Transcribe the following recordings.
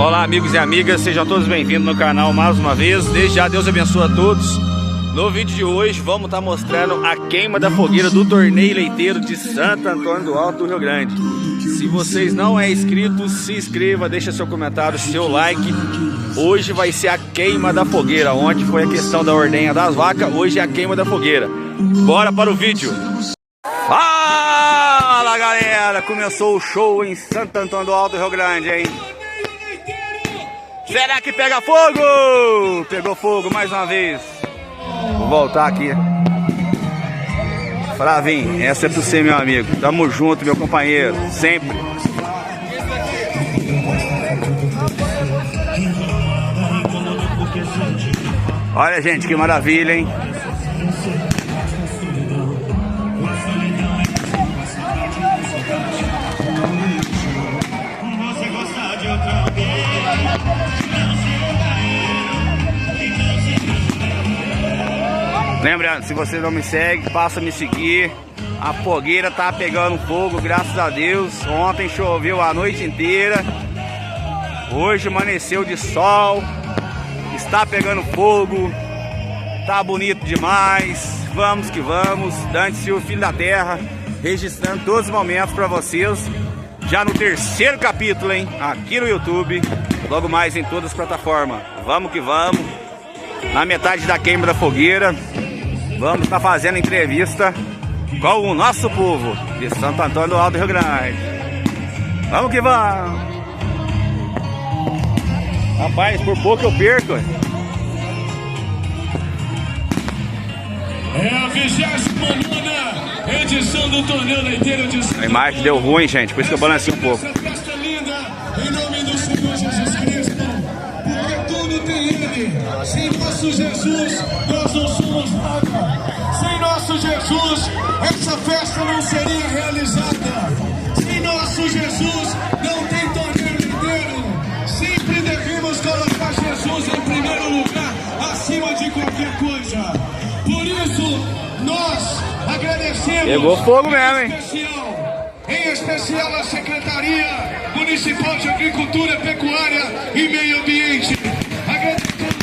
Olá amigos e amigas, sejam todos bem-vindos no canal mais uma vez. Desde já Deus abençoe a todos. No vídeo de hoje vamos estar mostrando a queima da fogueira do torneio leiteiro de Santo Antônio do Alto do Rio Grande. Se vocês não é inscrito, se inscreva, deixa seu comentário, seu like. Hoje vai ser a queima da fogueira. Ontem foi a questão da ordenha das vacas, hoje é a queima da fogueira. Bora para o vídeo. Fala galera, começou o show em Santo Antônio do Alto do Rio Grande, hein? Será que pega fogo? Pegou fogo mais uma vez. Vou voltar aqui. Flavinho, essa é pra você, meu amigo. Tamo junto, meu companheiro, sempre. Olha, gente, que maravilha, hein? Lembrando, se você não me segue, passa a me seguir. A fogueira tá pegando fogo, graças a Deus. Ontem choveu a noite inteira. Hoje amanheceu de sol. Está pegando fogo. Tá bonito demais. Vamos que vamos. Dante Silva, filho da terra, registrando todos os momentos para vocês. Já no terceiro capítulo, hein? Aqui no YouTube. Logo mais em todas as plataformas. Vamos que vamos. Na metade da queima da fogueira, vamos estar fazendo entrevista com o nosso povo de Santo Antônio do Alto do Rio Grande. Vamos que vamos. Rapaz, por pouco eu perco. É a 29ª edição do torneio leiteiro de Santo Antônio. A imagem deu ruim, gente, por isso que eu balancei um pouco. Essa festa linda, em nome do Senhor Jesus Cristo, porque tudo tem Ele. Sem nosso Jesus, nós não somos nada. Sem nosso Jesus, essa festa não seria realizada. Sem nosso Jesus, não tem torneio leiteiro. Sempre devemos colocar Jesus em primeiro lugar, acima de qualquer coisa. Por isso, nós agradecemos. Pegou fogo mesmo, hein? Em especial a Secretaria Municipal de Agricultura, Pecuária e Meio Ambiente. Agradecemos.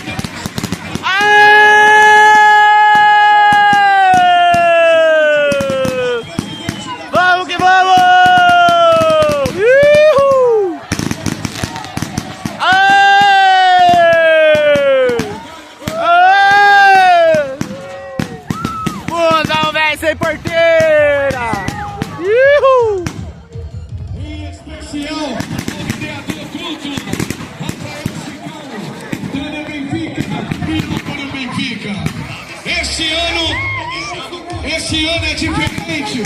Vamos que vamos! Fundão, velho, sem porteira! Em especial, o vereador Couto, Rafael Cicão, Tânia Benfica e Núcleo Benfica. Esse ano é diferente.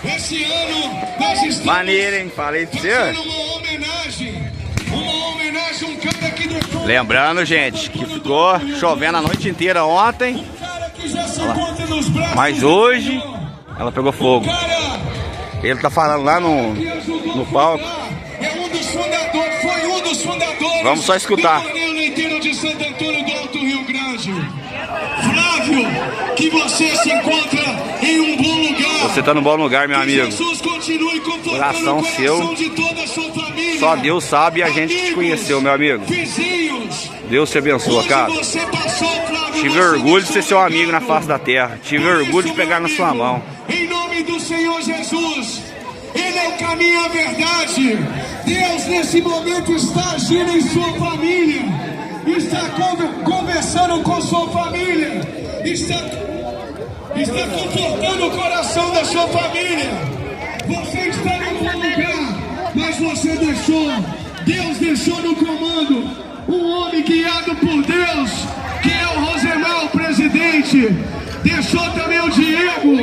Esse ano nós estamos Maneiro, hein? Falei pra você. fazendo uma homenagem a um cara que deixou. Lembrando, gente, que ficou chovendo a noite inteira ontem, Um cara que já se encontra nos braços mas hoje ela pegou fogo. cara Ele tá falando lá no palco. é um dos fundadores, foi um dos fundadores. Vamos só escutar. Do torneio leiteiro de Santo Antônio do Alto Rio Grande. Flávio, que você se encontra em um bom lugar. Você tá no bom lugar, meu Que amigo. Jesus continue confortando Coração o seu. de toda a sua família. Só Deus sabe e a gente que te conheceu, meu amigo. Vizinhos, Deus te abençoa, onde cara. você passou, Flávio, Tive nós orgulho de ser seu somos amigo na face da terra. Tive orgulho de pegar na sua mão. Em nome do Senhor Jesus, Ele é o caminho e a verdade. Deus nesse momento está agindo em sua família, está conversando com sua família, está confortando o coração da sua família. Você está no bom lugar, mas você Deus deixou no comando um homem guiado por Deus, que é o Rosemar, o presidente. Deixou também o Diego,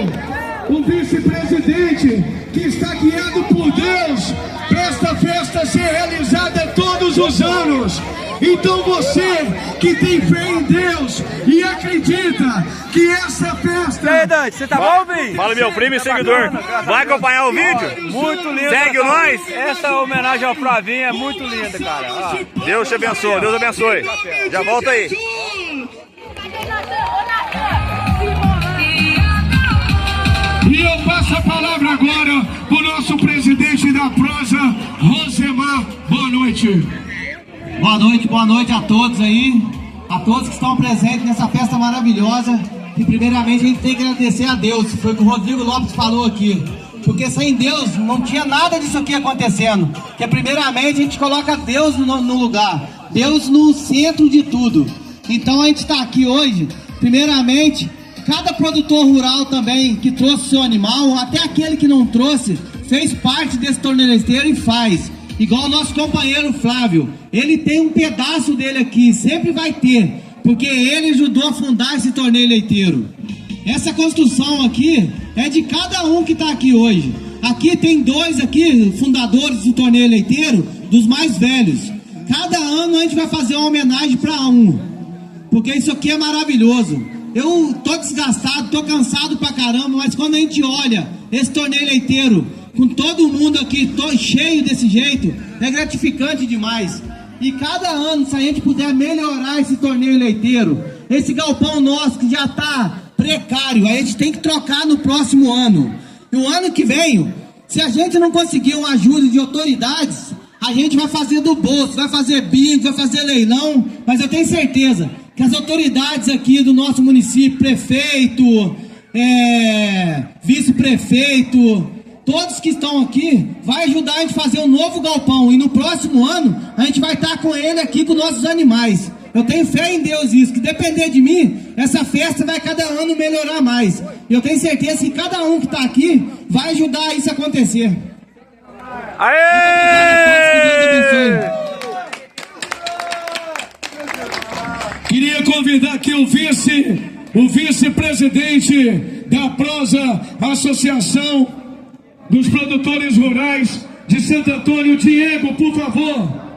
o vice-presidente, que está guiado por Deus para esta festa ser realizada todos os anos. Então você que tem fé em Deus e acredita que essa festa... E aí, Dante, você tá bom, velho? Fala, meu primo e seguidor. Vai acompanhar o vídeo? Muito lindo. Segue nós. Essa homenagem ao Flavinho é muito linda, cara. Ó. Deus te abençoe, Deus abençoe. Já volta aí. E eu passo a palavra agora pro nosso presidente da prosa, Rosemar. Boa noite. boa noite a todos aí, a todos que estão presentes nessa festa maravilhosa. E primeiramente a gente tem que agradecer a Deus, foi o que o Rodrigo Lopes falou aqui. Porque sem Deus não tinha nada disso aqui acontecendo. Porque primeiramente a gente coloca Deus no lugar, Deus no centro de tudo. Então a gente está aqui hoje, primeiramente, cada produtor rural também que trouxe seu animal, até aquele que não trouxe, fez parte desse torneio leiteiro e faz. Igual o nosso companheiro Flávio, ele tem um pedaço dele aqui, sempre vai ter, porque ele ajudou a fundar esse torneio leiteiro. Essa construção aqui é de cada um que está aqui hoje. Aqui tem dois aqui, fundadores do torneio leiteiro, dos mais velhos. Cada ano a gente vai fazer uma homenagem para um, porque isso aqui é maravilhoso. Eu tô desgastado, tô cansado pra caramba, mas quando a gente olha esse torneio leiteiro, com todo mundo aqui cheio desse jeito, é gratificante demais. E cada ano, se a gente puder melhorar esse torneio leiteiro, esse galpão nosso que já tá precário, a gente tem que trocar no próximo ano. E o ano que vem, se a gente não conseguir uma ajuda de autoridades, a gente vai fazer do bolso, vai fazer bingo, vai fazer leilão, mas eu tenho certeza que as autoridades aqui do nosso município, prefeito, vice-prefeito, todos que estão aqui, vai ajudar a gente a fazer um novo galpão. E no próximo ano, a gente vai estar com ele aqui, com nossos animais. Eu tenho fé em Deus isso, que depender de mim, essa festa vai cada ano melhorar mais. Eu tenho certeza que cada um que está aqui vai ajudar isso a acontecer. Aê! Queria convidar aqui o vice-presidente da Prosa, Associação dos Produtores Rurais de Santo Antônio, Diego, por favor.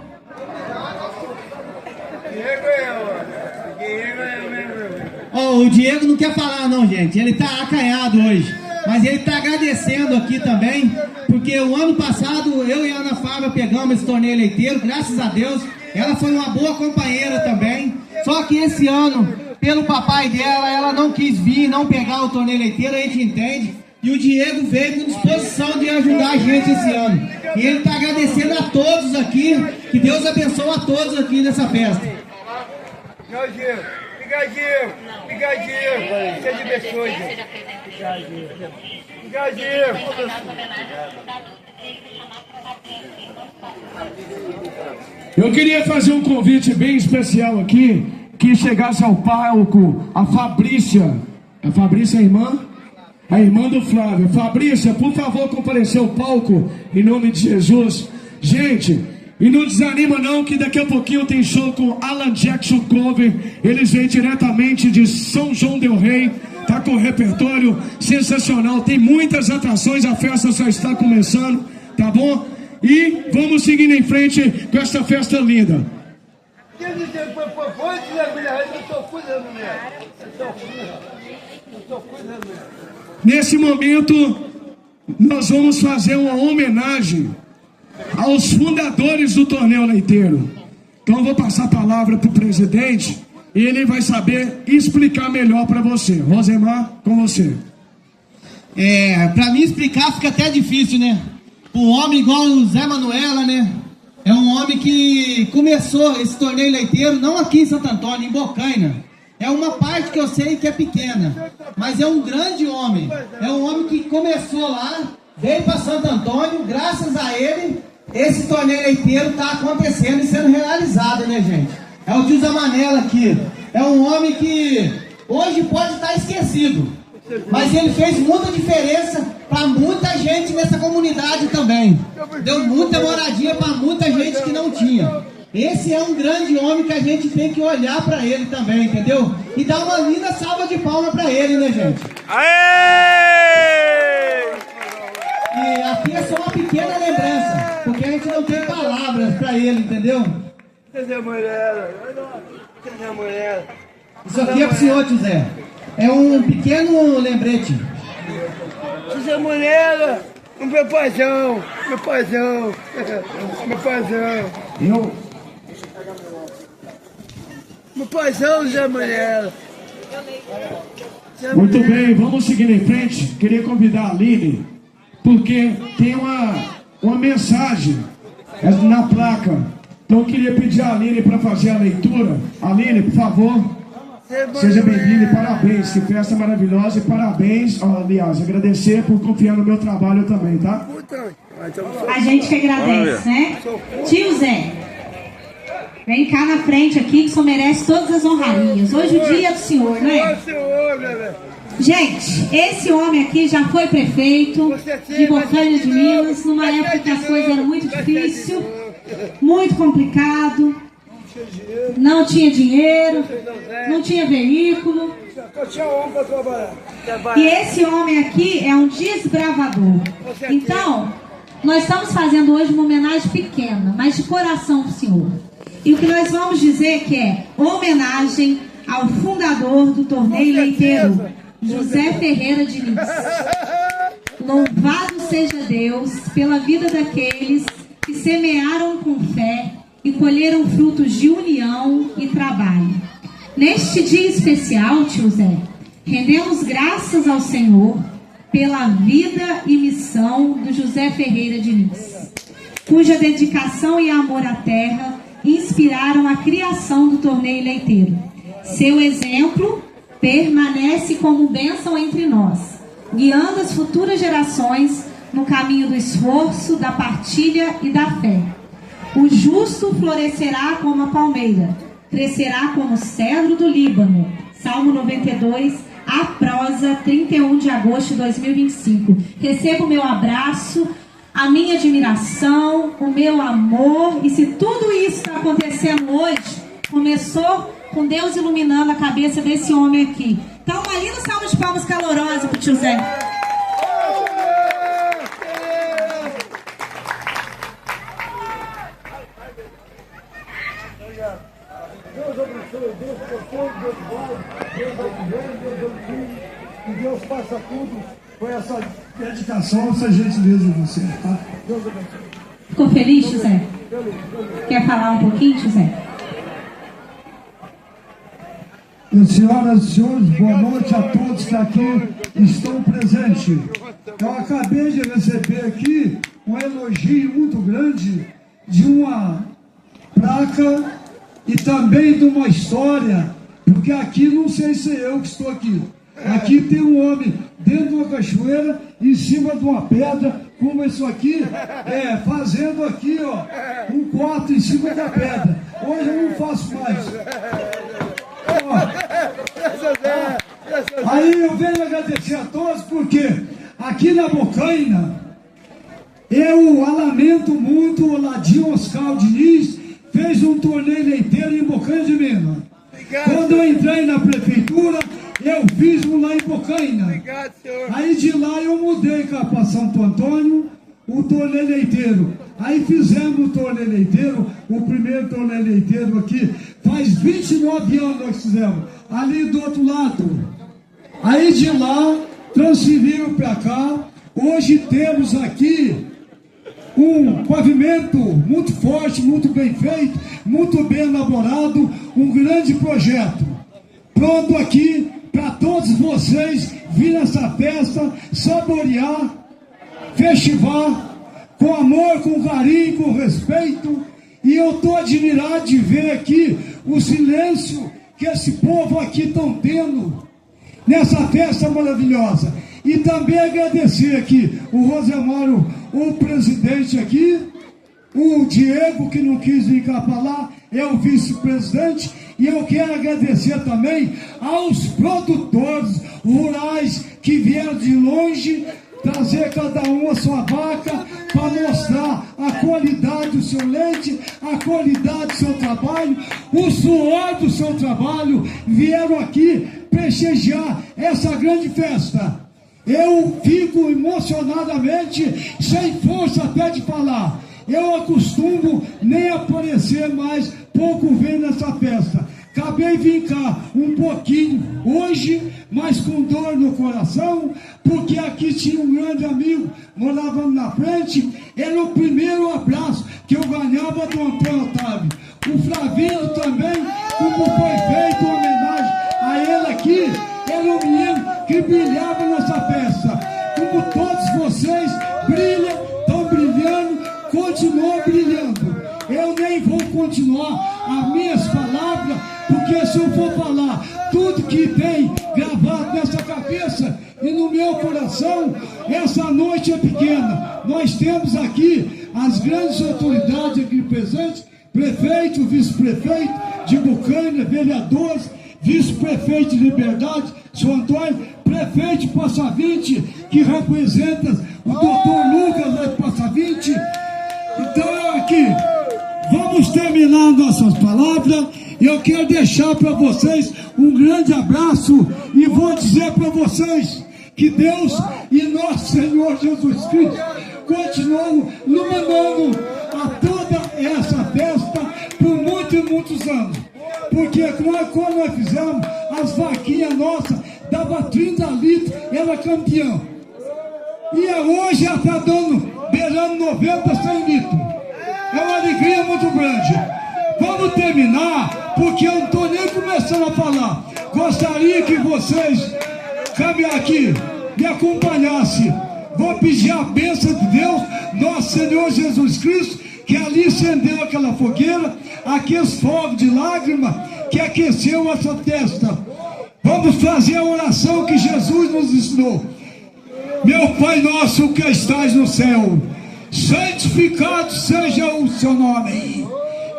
O Diego não quer falar não, gente, ele tá acanhado hoje, mas ele tá agradecendo aqui também, porque o ano passado eu e a Ana Fábia pegamos esse torneio leiteiro, graças a Deus, ela foi uma boa companheira também, só que esse ano, pelo papai dela, ela não quis vir, não pegar o torneio leiteiro, a gente entende, e o Diego veio com disposição de ajudar a gente esse ano, e ele tá agradecendo a todos aqui, que Deus abençoe a todos aqui nessa festa. Brigadinho, seja abençoe. Brigadinho. Eu queria fazer um convite bem especial aqui, que chegasse ao palco a Fabrícia. A Fabrícia é a irmã? A irmã do Flávio. Fabrícia, por favor, comparecer ao palco, em nome de Jesus. Gente, e não desanima não, que daqui a pouquinho tem show com Alan Jackson Cover. Eles vêm diretamente de São João del Rei. Tá com um repertório sensacional. Tem muitas atrações, a festa só está começando, tá bom? E vamos seguindo em frente com esta festa linda. Nesse momento, nós vamos fazer uma homenagem aos fundadores do torneio leiteiro. Então eu vou passar a palavra para o presidente e ele vai saber explicar melhor para você. Rosemar, com você. Para mim explicar fica até difícil, né? Um homem igual o Zé Manuela, né? É um homem que começou esse torneio leiteiro, não aqui em Santo Antônio, em Bocaina. É uma parte que eu sei que é pequena, mas é um grande homem. É um homem que começou lá, veio para Santo Antônio, graças a ele, esse torneio leiteiro está acontecendo e sendo realizado, né, gente? É o tio Zé Manela aqui. É um homem que hoje pode estar esquecido, mas ele fez muita diferença para muita gente nessa comunidade também. Deu muita moradia para muita gente que não tinha. Esse é um grande homem que a gente tem que olhar para ele também, entendeu? E dar uma linda salva de palmas para ele, né, gente? Aê! E aqui é só uma pequena lembrança, porque a gente não tem palavras para ele, entendeu? Isso aqui é pro senhor, tio Zé. É um pequeno lembrete. Zé Manela, meu paizão. Meu paizão, Zé Manela. Muito bem, vamos seguir em frente. Queria convidar a Aline, porque tem uma mensagem na placa Então eu queria pedir a Aline para fazer a leitura. Aline, por favor, seja bem-vinda e parabéns. Que festa maravilhosa e parabéns. Aliás, agradecer por confiar no meu trabalho também, tá? A gente que agradece, né? Tio Zé, vem cá na frente aqui que o senhor merece todas as honrarias. Hoje o dia é do senhor, né? Gente, esse homem aqui já foi prefeito de Bocaina de Minas, numa época que as coisas eram muito difíceis, muito complicado, não tinha dinheiro, não tinha veículo. E esse homem aqui é um desbravador. Então, nós estamos fazendo hoje uma homenagem pequena, mas de coração para o senhor. E o que nós vamos dizer que é homenagem ao fundador do torneio leiteiro, José Ferreira Diniz. Louvado seja Deus pela vida daqueles que semearam com fé e colheram frutos de união e trabalho. Neste dia especial, tio Zé, rendemos graças ao Senhor pela vida e missão do José Ferreira Diniz, cuja dedicação e amor à terra inspiraram a criação do torneio leiteiro. Seu exemplo permanece como bênção entre nós, guiando as futuras gerações no caminho do esforço, da partilha e da fé. O justo florescerá como a palmeira, crescerá como o cedro do Líbano. Salmo 92, a prosa, 31 de agosto de 2025. Receba o meu abraço, a minha admiração, o meu amor. E se tudo isso está acontecendo hoje, começou com Deus iluminando a cabeça desse homem aqui. Então, uma linda salva de palmas calorosa para o tio Zé. Deus abençoe, Deus protege, Deus guarde, Deus dá o governo, Deus dá o filho, e Deus faça tudo com essa dedicação, essa gentileza de você, tá? Deus abençoe. Ficou feliz, José? Quer falar um pouquinho, José? Senhoras e senhores, boa noite a todos que aqui estão presentes. Eu acabei de receber aqui um elogio muito grande de uma placa e também de uma história, porque aqui não sei se eu que estou aqui. Aqui tem um homem dentro de uma cachoeira, em cima de uma pedra, como isso aqui, fazendo aqui, ó, um quarto em cima da pedra. Hoje eu não faço mais. Aí eu venho agradecer a todos, porque aqui na Bocaina, eu lamento muito, o Ladinho Oscar Diniz fez um torneio leiteiro em Bocaina de Minas. Quando eu entrei na prefeitura, eu fiz um lá em Bocaina. Obrigado, senhor. Aí de lá eu mudei para Santo Antônio, o torneio leiteiro. Aí fizemos o torneio leiteiro, o primeiro torneio leiteiro aqui, faz 29 anos nós fizemos, ali do outro lado. Aí de lá, transferiram para cá, hoje temos aqui um pavimento muito forte, muito bem feito, muito bem elaborado, um grande projeto. Pronto aqui para todos vocês virem nessa festa, saborear, festival, com amor, com carinho, com respeito. E eu estou admirado de ver aqui o silêncio que esse povo aqui estão tendo nessa festa maravilhosa. E também agradecer aqui o Rosemário, o presidente aqui, o Diego, que não quis vir cá falar, é o vice-presidente. E eu quero agradecer também aos produtores rurais que vieram de longe trazer cada um a sua vaca para mostrar a qualidade do seu leite, a qualidade do seu trabalho, o suor do seu trabalho, vieram aqui prestigiar essa grande festa. Eu fico emocionadamente, sem força até de falar. Eu acostumo nem aparecer mais, pouco ver nessa festa. Acabei de vir cá um pouquinho hoje, mas com dor no coração, porque aqui tinha um grande amigo, morava na frente, era o primeiro abraço que eu ganhava do Antônio Otávio. O Flavinho também, como foi feita uma homenagem a ele aqui, era um menino que brilhava nessa festa. Como todos vocês brilham, estão brilhando, continuam brilhando. Eu nem vou continuar as minhas palavras, porque se eu for falar tudo que tem gravado nessa cabeça e no meu coração, essa noite é pequena. Nós temos aqui as grandes autoridades aqui presentes, prefeito, vice-prefeito de Bocaina, vereadores, vice-prefeito de Liberdade, São Antônio, prefeito de Passavinte, que representa o doutor Lucas lá de Passavinte. Então aqui, vamos terminar nossas palavras. Eu quero deixar para vocês um grande abraço e vou dizer para vocês que Deus e nosso Senhor Jesus Cristo continuam iluminando a toda essa festa por muitos e muitos anos. Porque quando nós fizemos, as vaquinhas nossas dava 30 litros, era campeão. E hoje ela está beirando 90, 100 litros. É uma alegria muito grande. Vamos terminar, porque eu não estou nem começando a falar. Gostaria que vocês caminhar aqui, me acompanhassem. Vou pedir a bênção de Deus, nosso Senhor Jesus Cristo, que ali acendeu aquela fogueira, aqueles fogos de lágrima que aqueceu essa testa. Vamos fazer a oração que Jesus nos ensinou. Meu Pai nosso que estás no céu, santificado seja o seu nome.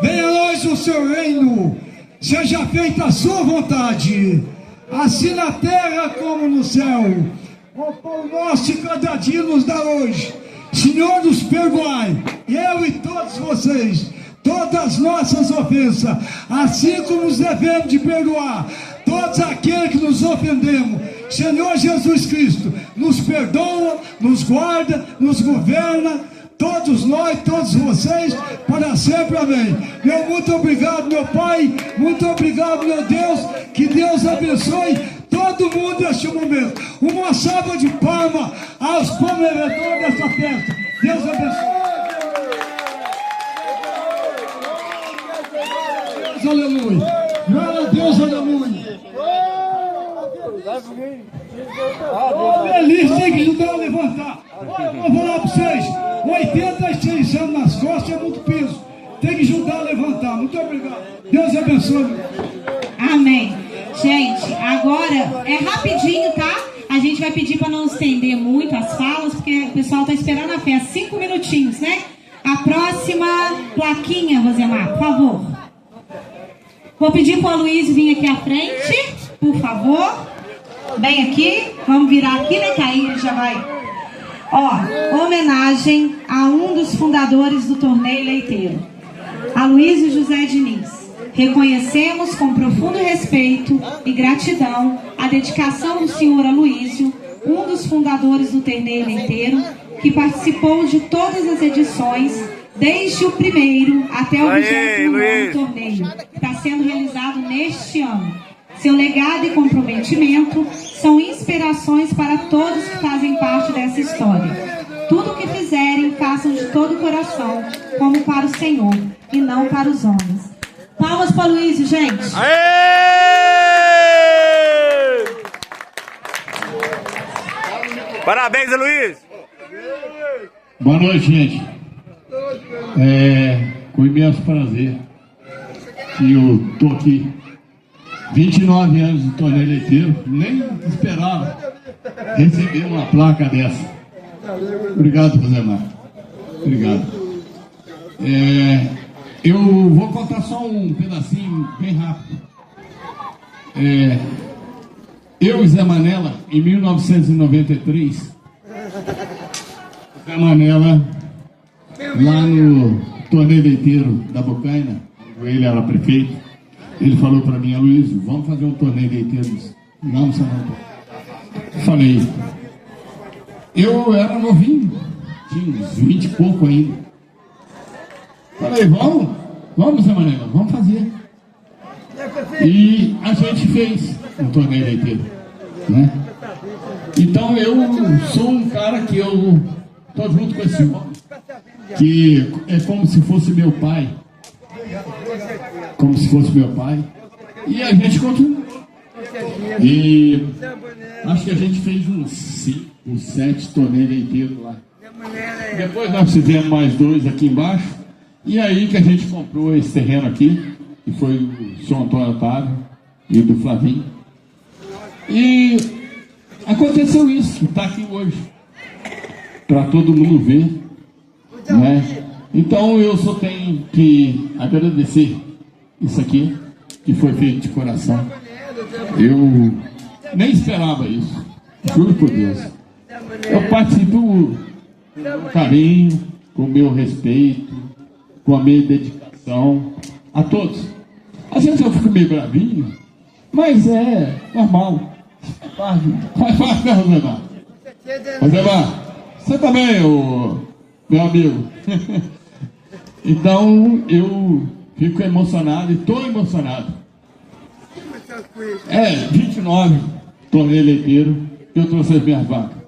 Venha a nós o seu reino, seja feita a sua vontade, assim na terra como no céu. O pão nosso de cada dia nos dá hoje. Senhor, nos perdoai, eu e todos vocês, todas as nossas ofensas, assim como nos devemos de perdoar todos aqueles que nos ofendemos. Senhor Jesus Cristo, nos perdoa, nos guarda, nos governa, todos nós, todos vocês, para sempre, amém. Meu muito obrigado, meu Pai, muito obrigado, meu Deus, que Deus abençoe todo mundo neste momento. Uma salva de palmas aos promovedores dessa festa. Deus abençoe. Deus, aleluia. Glória a Deus, aleluia. Feliz, tem que ajudar a levantar. Olha, eu vou falar para vocês, 86 anos nas costas é muito peso. Tem que ajudar a levantar. Muito obrigado. Deus abençoe. Amém. Gente, agora é rapidinho, tá? A gente vai pedir para não estender muito as falas, porque o pessoal está esperando a festa. 5 minutinhos, né? A próxima plaquinha, Rosemar, por favor. Vou pedir para o Luiz vir aqui à frente, por favor. Bem aqui. Vamos virar aqui, né? Que aí ele já vai. Ó, homenagem a um dos fundadores do torneio leiteiro, Aloysio José Diniz. Reconhecemos com profundo respeito e gratidão a dedicação do senhor Aloysio, um dos fundadores do torneio leiteiro, que participou de todas as edições, desde o primeiro até o 20º torneio, que está sendo realizado neste ano. Seu legado e comprometimento são inspirações para todos que fazem parte dessa história. Tudo o que fizerem, façam de todo o coração, como para o Senhor, e não para os homens. Palmas para o Aloysio, gente. Aê! Parabéns, Aloysio. Boa noite, gente. Com imenso prazer que eu estou aqui. 29 anos de torneio leiteiro, nem esperava receber uma placa dessa. Obrigado, Rosemar. Obrigado. Eu vou contar só um pedacinho bem rápido. Eu e Zé Manela, em 1993, Zé Manela, lá no torneio leiteiro da Bocaina, ele era prefeito, ele falou para mim: Aloysio, vamos fazer um torneio leiteiro. Não, São Antônio. Falei, eu era novinho, tinha uns 20 e pouco ainda. Falei, vamos, Zé Manela, vamos fazer. E a gente fez um torneio leiteiro, né? Então eu sou um cara que eu tô junto com esse homem, que é como se fosse meu pai. Como se fosse meu pai. E a gente continuou. E acho que a gente fez uns 5, 7 torneios leiteiros lá. Depois nós fizemos mais 2 aqui embaixo. E aí que a gente comprou esse terreno aqui, que foi do senhor Antônio Otávio e do Flavinho. E aconteceu isso, que está aqui hoje, para todo mundo ver, né? Então eu só tenho que agradecer isso aqui, que foi feito de coração. Eu nem esperava isso, juro por Deus. Eu participo com carinho, com o meu respeito, com a minha dedicação a todos. Às vezes eu fico meio bravinho, mas é normal. Faz parte, né, Rosemar? Rosemar, você também, meu amigo. Então eu fico emocionado e estou emocionado. 29, torneio leiteiro, eu trouxe as minhas vacas.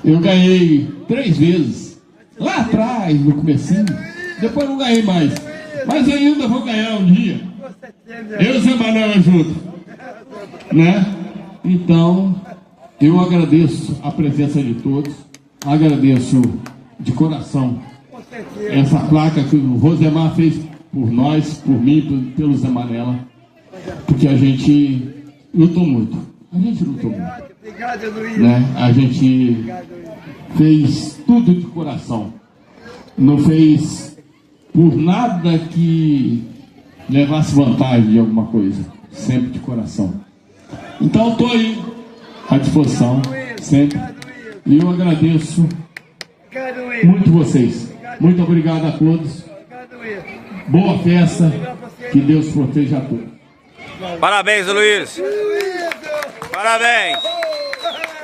Eu ganhei 3 vezes, lá atrás, no comecinho, depois não ganhei mais. Mas ainda vou ganhar um dia. Eu e o Zé Manuel junto, né? Então, eu agradeço a presença de todos, agradeço de coração essa placa que o Rosemar fez por nós, por mim, pelo Zé Manela, porque a gente lutou muito. A gente lutou muito, né? A gente fez tudo de coração. Não fez por nada que levasse vantagem de alguma coisa. Sempre de coração. Então estou aí à disposição, sempre. E eu agradeço muito vocês. Muito obrigado a todos. Boa festa. Que Deus proteja a todos. Parabéns, Luiz. Parabéns.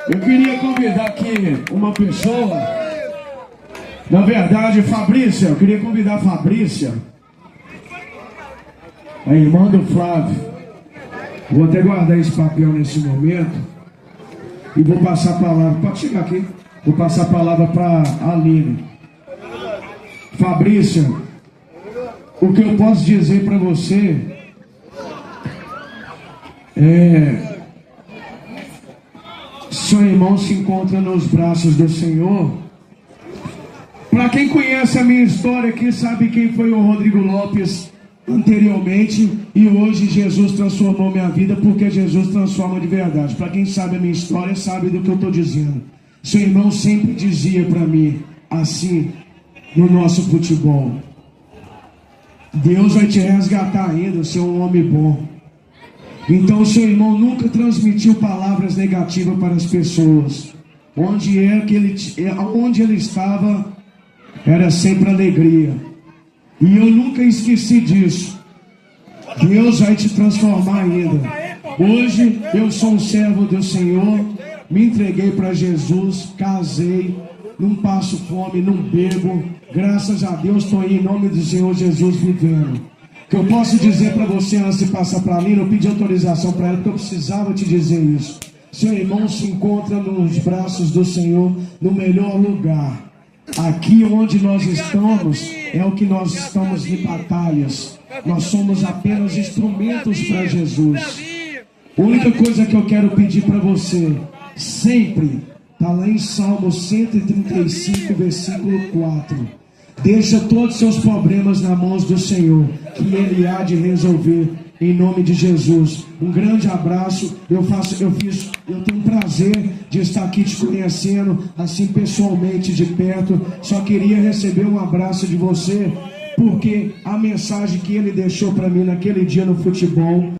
Eu queria convidar aqui uma pessoa. Na verdade, Fabrícia, eu queria convidar a Fabrícia, a irmã do Flávio. Vou até guardar esse papel nesse momento e vou passar a palavra. Pode chegar aqui. Vou passar a palavra para a Aline. Fabrícia, o que eu posso dizer para você é: seu irmão se encontra nos braços do Senhor. Para quem conhece a minha história aqui, sabe quem foi o Rodrigo Lopes anteriormente, e hoje Jesus transformou minha vida, porque Jesus transforma de verdade. Para quem sabe a minha história, sabe do que eu estou dizendo. Seu irmão sempre dizia para mim assim, no nosso futebol: Deus vai te resgatar ainda, você é um homem bom. Então o seu irmão nunca transmitiu palavras negativas para as pessoas. Onde ele estava, era sempre alegria. E eu nunca esqueci disso. Deus vai te transformar ainda. Hoje eu sou um servo do Senhor, me entreguei para Jesus, casei, não passo fome, não bebo. Graças a Deus estou aí em nome do Senhor Jesus vivendo. O que eu posso dizer para você antes de passar para a Lina, eu pedi autorização para ela, porque eu precisava te dizer isso. Seu irmão se encontra nos braços do Senhor, no melhor lugar. Aqui onde nós estamos é o que nós estamos em batalhas. Nós somos apenas instrumentos para Jesus. A única coisa que eu quero pedir para você, sempre, está lá em Salmo 135, versículo 4. Deixa todos os seus problemas nas mãos do Senhor, que Ele há de resolver, em nome de Jesus. Um grande abraço. Eu tenho prazer de estar aqui te conhecendo, assim pessoalmente, de perto. Só queria receber um abraço de você, porque a mensagem que Ele deixou para mim naquele dia no futebol